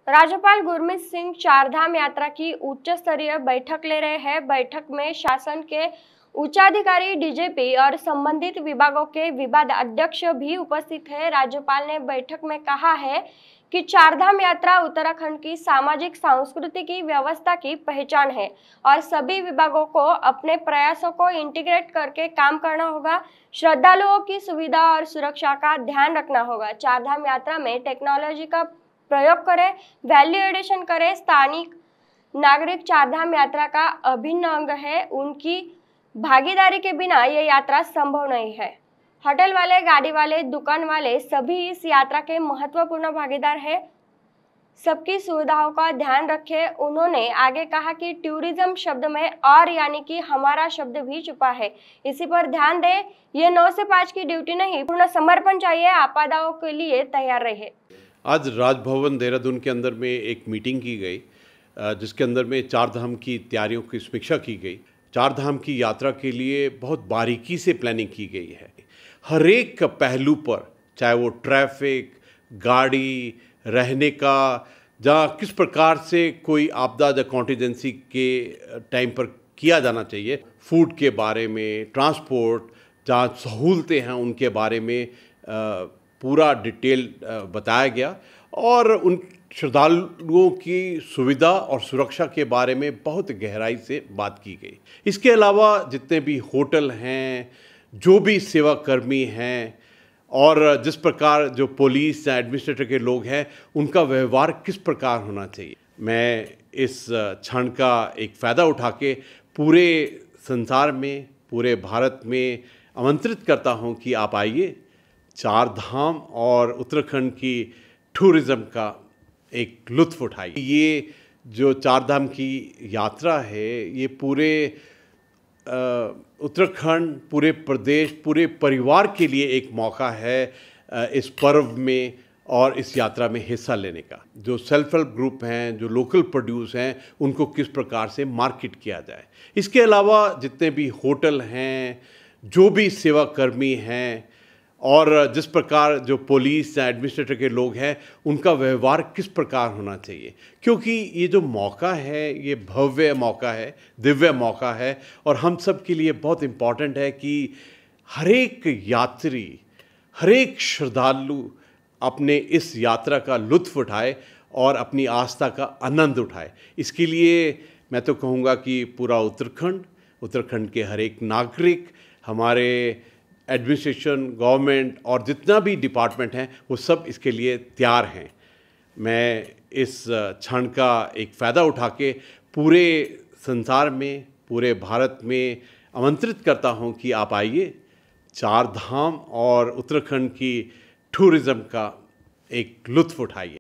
राज्यपाल गुरमीत सिंह चारधाम यात्रा की उच्च स्तरीय बैठक ले रहे हैं। बैठक में शासन के उच्चाधिकारी, डीजीपी और संबंधित विभागों के विभाग अध्यक्ष भी उपस्थित हैं। राज्यपाल ने बैठक में कहा है कि चारधाम यात्रा उत्तराखंड की सामाजिक सांस्कृतिक व्यवस्था की पहचान है और सभी विभागों को अपने प्रयासों को इंटीग्रेट करके काम करना होगा। श्रद्धालुओं की सुविधा और सुरक्षा का ध्यान रखना होगा। चारधाम यात्रा में टेक्नोलॉजी का प्रयोग करें, वैल्यू एडिशन करें। स्थानीय नागरिक चारधाम यात्रा का अभिन्न अंग है, उनकी भागीदारी के बिना ये यात्रा संभव नहीं है। होटल वाले, गाड़ी वाले, दुकान वाले सभी इस यात्रा के महत्वपूर्ण भागीदार हैं। सबकी सुविधाओं का ध्यान रखें। उन्होंने आगे कहा कि टूरिज्म शब्द में और यानी कि हमारा शब्द भी छुपा है, इसी पर ध्यान दें। ये 9 से 5 की ड्यूटी नहीं, पूर्ण समर्पण चाहिए। आपदाओं के लिए तैयार रहे। आज राजभवन देहरादून के अंदर में एक मीटिंग की गई, जिसके अंदर में चारधाम की तैयारियों की समीक्षा की गई। चारधाम की यात्रा के लिए बहुत बारीकी से प्लानिंग की गई है। हर एक पहलू पर, चाहे वो ट्रैफिक, गाड़ी, रहने का, जहाँ किस प्रकार से कोई आपदा या कॉन्टीजेंसी के टाइम पर किया जाना चाहिए, फूड के बारे में, ट्रांसपोर्ट, जहाँ सहूलतें हैं उनके बारे में पूरा डिटेल बताया गया और उन श्रद्धालुओं की सुविधा और सुरक्षा के बारे में बहुत गहराई से बात की गई। इसके अलावा जितने भी होटल हैं, जो भी सेवाकर्मी हैं और जिस प्रकार जो पुलिस या एडमिनिस्ट्रेटर के लोग हैं, उनका व्यवहार किस प्रकार होना चाहिए, मैं इस क्षण का एक फ़ायदा उठा के पूरे संसार में, पूरे भारत में आमंत्रित करता हूं कि आप आइए, चारधाम और उत्तराखंड की टूरिज़्म का एक लुत्फ़ उठाइए। ये जो चारधाम की यात्रा है, ये पूरे उत्तराखंड, पूरे प्रदेश, पूरे परिवार के लिए एक मौका है इस पर्व में और इस यात्रा में हिस्सा लेने का। जो सेल्फ हेल्प ग्रुप हैं, जो लोकल प्रोड्यूस हैं, उनको किस प्रकार से मार्केट किया जाए। इसके अलावा जितने भी होटल हैं, जो भी सेवाकर्मी हैं और जिस प्रकार जो पुलिस या एडमिनिस्ट्रेटर के लोग हैं, उनका व्यवहार किस प्रकार होना चाहिए, क्योंकि ये जो मौका है, ये भव्य मौका है, दिव्य मौका है और हम सब के लिए बहुत इम्पॉर्टेंट है कि हर एक यात्री, हर एक श्रद्धालु अपने इस यात्रा का लुत्फ़ उठाए और अपनी आस्था का आनंद उठाए। इसके लिए मैं तो कहूँगा कि पूरा उत्तराखंड के हर एक नागरिक, हमारे एडमिनिस्ट्रेशन, गवर्नमेंट और जितना भी डिपार्टमेंट हैं, वो सब इसके लिए तैयार हैं। मैं इस क्षण का एक फ़ायदा उठा के पूरे संसार में, पूरे भारत में आमंत्रित करता हूं कि आप आइए, चारधाम और उत्तराखंड की टूरिज़्म का एक लुत्फ़ उठाइए।